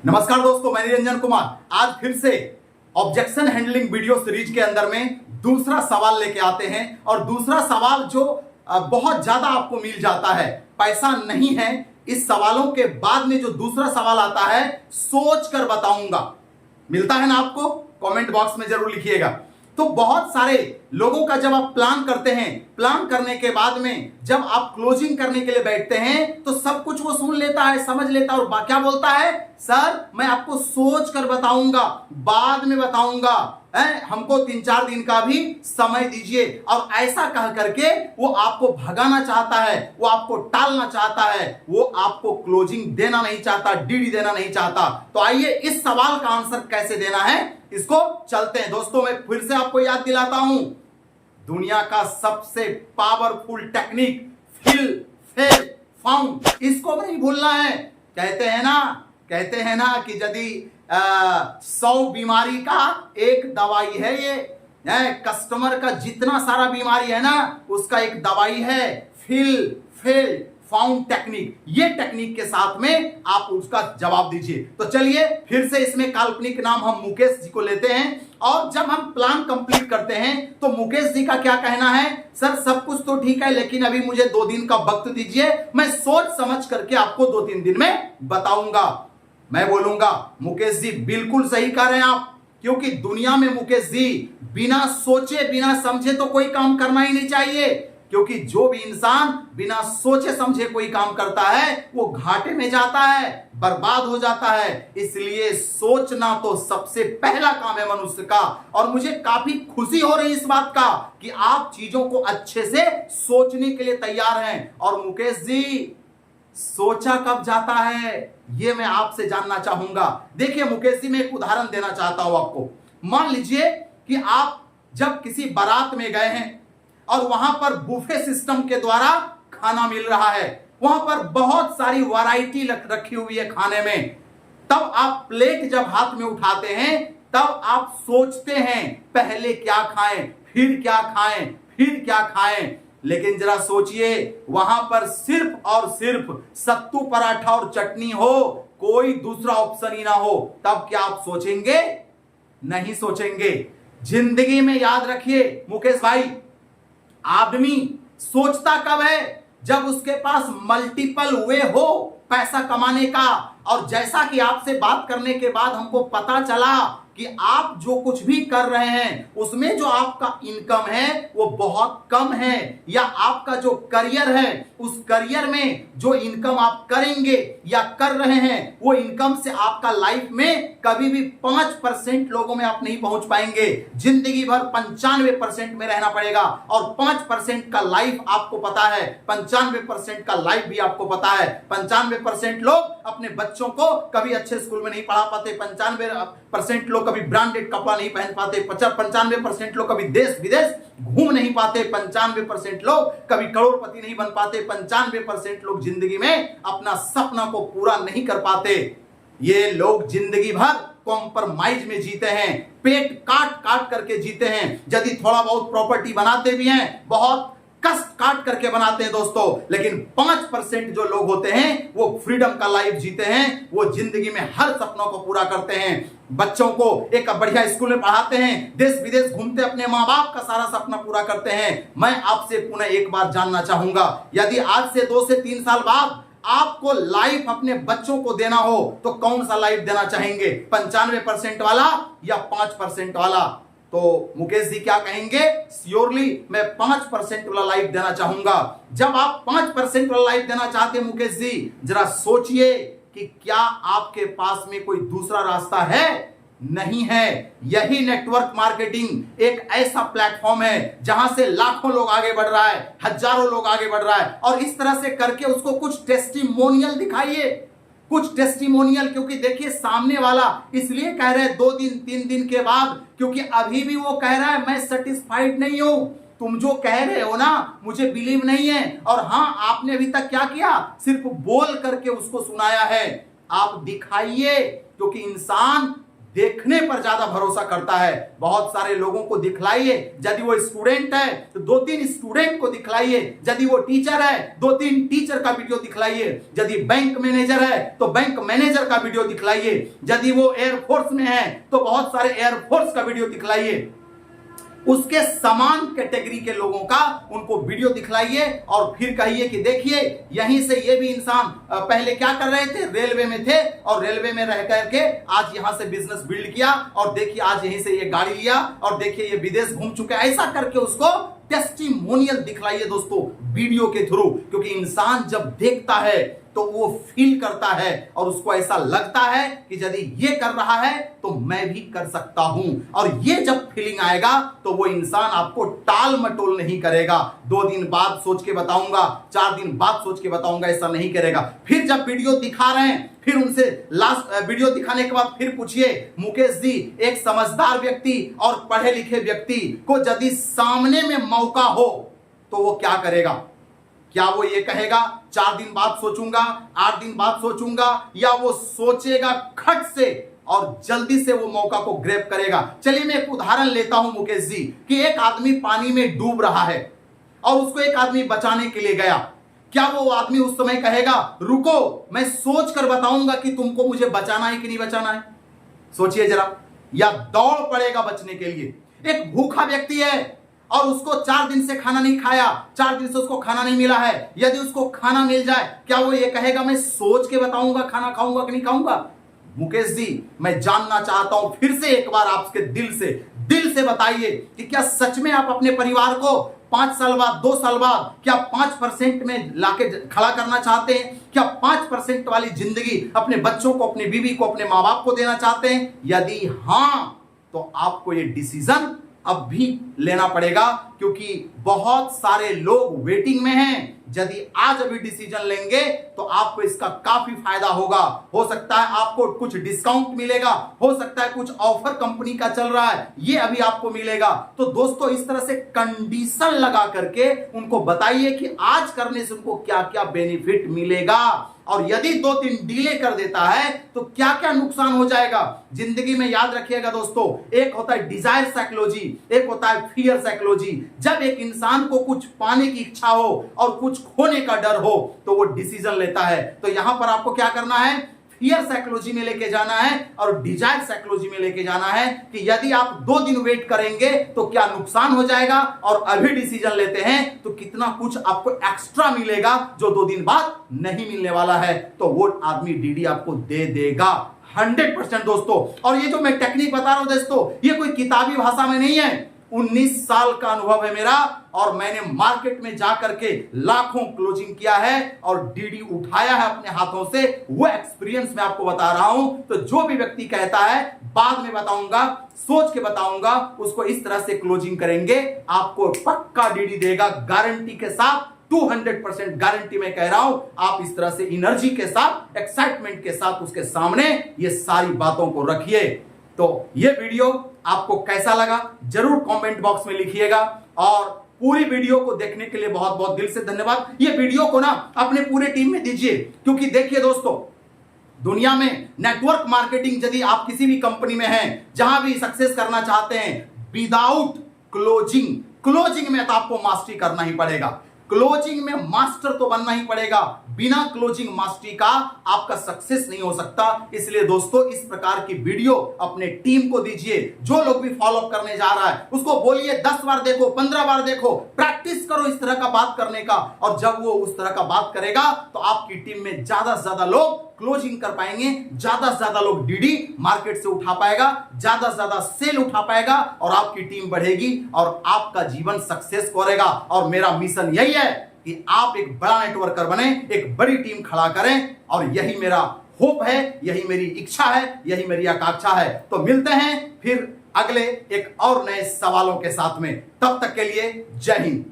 नमस्कार दोस्तों, मैं निरंजन कुमार आज फिर से ऑब्जेक्शन हैंडलिंग वीडियो सीरीज के अंदर में दूसरा सवाल लेके आते हैं। और दूसरा सवाल जो बहुत ज्यादा आपको मिल जाता है, पैसा नहीं है। इस सवालों के बाद में जो दूसरा सवाल आता है, सोच कर बताऊंगा, मिलता है ना आपको? कमेंट बॉक्स में जरूर लिखिएगा। तो बहुत सारे लोगों का जब आप प्लान करते हैं, प्लान करने के बाद में जब आप क्लोजिंग करने के लिए बैठते हैं तो सब कुछ वो सुन लेता है, समझ लेता है और क्या बोलता है, सर मैं आपको सोच कर बताऊंगा, बाद में बताऊंगा, हमको 3-4 दिन का भी समय दीजिए। और ऐसा कह करके वो आपको भगाना चाहता है, वो आपको टालना चाहता है, वो आपको क्लोजिंग देना नहीं चाहता, डीडी देना नहीं चाहता। तो आइए इस सवाल का आंसर कैसे देना है, इसको चलते हैं। दोस्तों मैं फिर से आपको याद दिलाता हूं, दुनिया का सबसे पावरफुल टेक्निक फिल फेल फाउंड, इसको नहीं भूलना है। कहते हैं ना कि यदि 100 बीमारी का एक दवाई है, ये कस्टमर का जितना सारा बीमारी है ना, उसका एक दवाई है, फिल फेल फाउंड टेक्निक। ये टेक्निक के साथ में आप उसका जवाब दीजिए। तो चलिए फिर से इसमें काल्पनिक नाम हम मुकेश जी को लेते हैं। और जब हम प्लान कंप्लीट करते हैं तो मुकेश जी का क्या कहना है, सर सब कुछ तो ठीक है लेकिन अभी मुझे 2 दिन का वक्त दीजिए, मैं सोच समझ करके आपको 2-3 दिन में बताऊंगा। मैं बोलूंगा मुकेश जी बिल्कुल सही कह रहे हैं आप, क्योंकि दुनिया में मुकेश जी बिना सोचे बिना समझे तो कोई काम करना ही नहीं चाहिए। क्योंकि जो भी इंसान बिना सोचे समझे कोई काम करता है वो घाटे में जाता है, बर्बाद हो जाता है। इसलिए सोचना तो सबसे पहला काम है मनुष्य का। और मुझे काफी खुशी हो रही इस बात का कि आप चीजों को अच्छे से सोचने के लिए तैयार हैं। और मुकेश जी सोचा कब जाता है ये मैं आपसे जानना चाहूंगा। देखिए मुकेश जी, मैं एक उदाहरण देना चाहता हूं आपको। मान लीजिए कि आप जब किसी बारात में गए हैं और वहां पर बुफे सिस्टम के द्वारा खाना मिल रहा है, वहां पर बहुत सारी वैरायटी रखी हुई है खाने में। तब आप प्लेट जब हाथ में उठाते हैं तब आप सोचते हैं पहले क्या खाएं, फिर क्या खाएं, फिर क्या खाएं। लेकिन जरा सोचिए, वहां पर सिर्फ और सिर्फ सत्तू पराठा और चटनी हो, कोई दूसरा ऑप्शन ही ना हो, तब क्या आप सोचेंगे? नहीं सोचेंगे। जिंदगी में याद रखिए मुकेश भाई, आदमी सोचता कब है? जब उसके पास मल्टीपल वे हो पैसा कमाने का। और जैसा कि आपसे बात करने के बाद हमको पता चला कि आप जो कुछ भी कर रहे हैं उसमें जो आपका इनकम है वो बहुत कम है, या आपका जो करियर है उस करियर में जो इनकम आप करेंगे या कर रहे हैं वो इनकम से आपका लाइफ में कभी भी 5% लोगों में आप नहीं पहुंच पाएंगे। जिंदगी भर 95% में रहना पड़ेगा। और 5% का लाइफ आपको पता है, 95% का लाइफ भी आपको पता है। 95% लोग अपने बच्चों को कभी अच्छे स्कूल में नहीं पढ़ा पाते, 95% लोग कभी ब्रांडेड कपड़ा नहीं पहन पाते, 95% लोग कभी देश विदेश घूम नहीं पाते, 95% लोग कभी करोड़पति नहीं बन पाते, 95% लोग जिंदगी में अपना सपना को पूरा नहीं कर पाते। ये लोग जिंदगी भर कॉम्प्रोमाइज में जीते हैं, पेट काट काट करके जीते हैं। यदि थोड़ा बहुत प्रॉपर्टी बनाते भी हैं, बहुत कष्ट काट करके बनाते हैं दोस्तों, लेकिन 5% जो लोग होते हैं वो फ्रीडम का लाइफ जीते हैं। वो जिंदगी में हर सपनों को पूरा करते हैं, बच्चों को एक बढ़िया स्कूल में पढ़ाते हैं, देश विदेश घूमते अपने माँ बाप का सारा सपना पूरा करते हैं। मैं आपसे पुनः एक बार जानना चाहूंगा, यदि आज से 2 से 3 साल बाद आपको लाइफ अपने बच्चों को देना हो तो कौन सा लाइफ देना चाहेंगे? 95% वाला या 5% वाला? तो मुकेश जी क्या कहेंगे? श्योरली मैं 5% वाला लाइफ देना चाहूंगा। जब आप 5% वाला लाइफ देना चाहते हैं मुकेश जी, जरा सोचिए कि क्या आपके पास में कोई दूसरा रास्ता है? नहीं है। यही नेटवर्क मार्केटिंग एक ऐसा प्लेटफॉर्म है जहां से लाखों लोग आगे बढ़ रहा है, हजारों लोग आगे बढ़ रहा है। और इस तरह से करके उसको कुछ टेस्टिमोनियल दिखाइए, कुछ टेस्टिमोनियल। क्योंकि देखिए सामने वाला इसलिए कह रहे हैं 2 दिन 3 दिन के बाद, क्योंकि अभी भी वो कह रहा है मैं सेटिस्फाइड नहीं हूं, तुम जो कह रहे हो ना मुझे बिलीव नहीं है। और हाँ, आपने अभी तक क्या किया? सिर्फ बोल करके उसको सुनाया है। आप दिखाइए, क्योंकि इंसान देखने पर ज्यादा भरोसा करता है। बहुत सारे लोगों को दिखलाइए, यदि वो स्टूडेंट है तो 2-3 स्टूडेंट को दिखलाइए, यदि वो टीचर है 2-3 टीचर का वीडियो दिखलाइए, यदि बैंक मैनेजर है तो बैंक मैनेजर का वीडियो दिखलाइए, यदि वो एयरफोर्स में है तो बहुत सारे एयरफोर्स का वीडियो दिखलाइए। उसके समान कैटेगरी के लोगों का उनको वीडियो दिखलाइए और फिर कहिए कि देखिए यहीं से ये भी इंसान पहले क्या कर रहे थे, रेलवे में थे और रेलवे में रह करके आज यहां से बिजनेस बिल्ड किया और देखिए आज यहीं से ये गाड़ी लिया और देखिए ये विदेश घूम चुके हैं। ऐसा करके उसको टेस्टिमोनियल दिखलाइए दोस्तों वीडियो के थ्रू, क्योंकि इंसान जब देखता है तो वो फील करता है और उसको ऐसा लगता है कि यदि ये कर रहा है तो मैं भी कर सकता हूं। और ये जब फीलिंग आएगा तो वो इंसान आपको टाल मटोल नहीं करेगा। 2 दिन बाद सोच के बताऊंगा, 4 दिन बाद सोच के बताऊंगा, ऐसा नहीं करेगा। फिर जब वीडियो दिखा रहे हैं फिर उनसे लास्ट वीडियो दिखाने के बाद फिर पूछिए, मुकेश जी एक समझदार व्यक्ति और पढ़े लिखे व्यक्ति को यदि सामने में मौका हो तो वो क्या करेगा? क्या वो ये कहेगा 4 दिन बाद सोचूंगा, 8 दिन बाद सोचूंगा, या वो सोचेगा खट से और जल्दी से वो मौका को ग्रैब करेगा? चलिए मैं एक उदाहरण लेता हूं मुकेश जी, कि एक आदमी पानी में डूब रहा है और उसको एक आदमी बचाने के लिए गया। क्या वो आदमी उस समय कहेगा रुको मैं सोच कर बताऊंगा कि तुमको मुझे बचाना है कि नहीं बचाना है? सोचिए जरा। या दौड़ पड़ेगा बचने के लिए। एक भूखा व्यक्ति है और उसको 4 दिन से खाना नहीं खाया, 4 दिन से उसको खाना नहीं मिला है। यदि उसको खाना मिल जाए क्या वो ये कहेगा मैं सोच के बताऊंगा खाना खाऊंगा कि नहीं खाऊंगा? मुकेश जी मैं जानना चाहता हूं फिर से एक बार आपके दिल से बताइए कि क्या सच में आप अपने परिवार को 5 साल बाद, 2 साल बाद क्या 5% में लाके खड़ा करना चाहते हैं? क्या 5% वाली जिंदगी अपने बच्चों को, अपनी बीवी को, अपने मां बाप को देना चाहते हैं? यदि हां तो आपको ये डिसीजन अब भी लेना पड़ेगा, क्योंकि बहुत सारे लोग वेटिंग में हैं। यदि आज अभी डिसीजन लेंगे तो आपको इसका काफी फायदा होगा। हो सकता है आपको कुछ डिस्काउंट मिलेगा, हो सकता है कुछ ऑफर कंपनी का चल रहा है, ये अभी आपको मिलेगा। तो दोस्तों इस तरह से कंडीशन लगा करके उनको बताइए कि आज करने से उनको क्या क्या बेनिफिट मिलेगा, और यदि 2-3 डिले कर देता है तो क्या क्या नुकसान हो जाएगा। जिंदगी में याद रखिएगा दोस्तों, एक होता है डिजायर साइकोलॉजी, एक होता है फियर साइकोलॉजी। जब एक इंसान को कुछ पाने की इच्छा हो और कुछ खोने का डर हो तो वो डिसीजन लेता है। तो यहां पर आपको क्या करना है, फियर साइकोलॉजी में लेके जाना है और डिजायर साइकोलॉजी में लेके जाना है कि यदि आप 2 दिन वेट करेंगे तो क्या नुकसान हो जाएगा, और अभी डिसीजन लेते हैं तो कितना कुछ आपको एक्स्ट्रा मिलेगा जो 2 दिन बाद नहीं मिलने वाला है। तो वो आदमी डीडी आपको दे देगा 100% दोस्तों। और ये जो मैं टेक्निक बता रहा हूं दोस्तों, ये कोई किताबी भाषा में नहीं है। 19 साल का अनुभव है मेरा और मैंने मार्केट में जाकर के लाखों क्लोजिंग किया है और डीडी उठाया है अपने हाथों से। वो एक्सपीरियंस मैं आपको बता रहा हूं। तो जो भी व्यक्ति कहता है बाद में बताऊंगा, सोच के बताऊंगा, उसको इस तरह से क्लोजिंग करेंगे, आपको पक्का डीडी देगा गारंटी के साथ। 200% गारंटी में कह रहा हूं। आप इस तरह से एनर्जी के साथ, एक्साइटमेंट के साथ उसके सामने ये सारी बातों को रखिए। तो ये वीडियो आपको कैसा लगा जरूर कमेंट बॉक्स में लिखिएगा, और पूरी वीडियो को देखने के लिए बहुत बहुत दिल से धन्यवाद। ये वीडियो को ना अपने पूरे टीम में दीजिए, क्योंकि देखिए दोस्तों दुनिया में नेटवर्क मार्केटिंग यदि आप किसी भी कंपनी में हैं, जहां भी सक्सेस करना चाहते हैं, विदाउट क्लोजिंग में तो आपको मास्टरी करना ही पड़ेगा। क्लोजिंग में मास्टर तो बनना ही पड़ेगा। बिना क्लोजिंग मास्टरी का आपका सक्सेस नहीं हो सकता। इसलिए दोस्तों इस प्रकार की वीडियो अपने टीम को दीजिए। जो लोग भी फॉलो अप करने जा रहा है उसको बोलिए 10 बार देखो, 15 बार देखो, प्रैक्टिस करो इस तरह का बात करने का। और जब वो उस तरह का बात करेगा तो आपकी टीम में ज्यादा से ज्यादा लोग क्लोजिंग कर पाएंगे, ज्यादा से ज्यादा लोग डीडी मार्केट से उठा पाएगा, ज्यादा से ज्यादा सेल उठा पाएगा और आपकी टीम बढ़ेगी और आपका जीवन सक्सेस करेगा। और मेरा मिशन यही है कि आप एक बड़ा नेटवर्कर बने, एक बड़ी टीम खड़ा करें, और यही मेरा होप है, यही मेरी इच्छा है, यही मेरी आकांक्षा है। तो मिलते हैं फिर अगले एक और नए सवालों के साथ में। तब तक के लिए जय हिंद।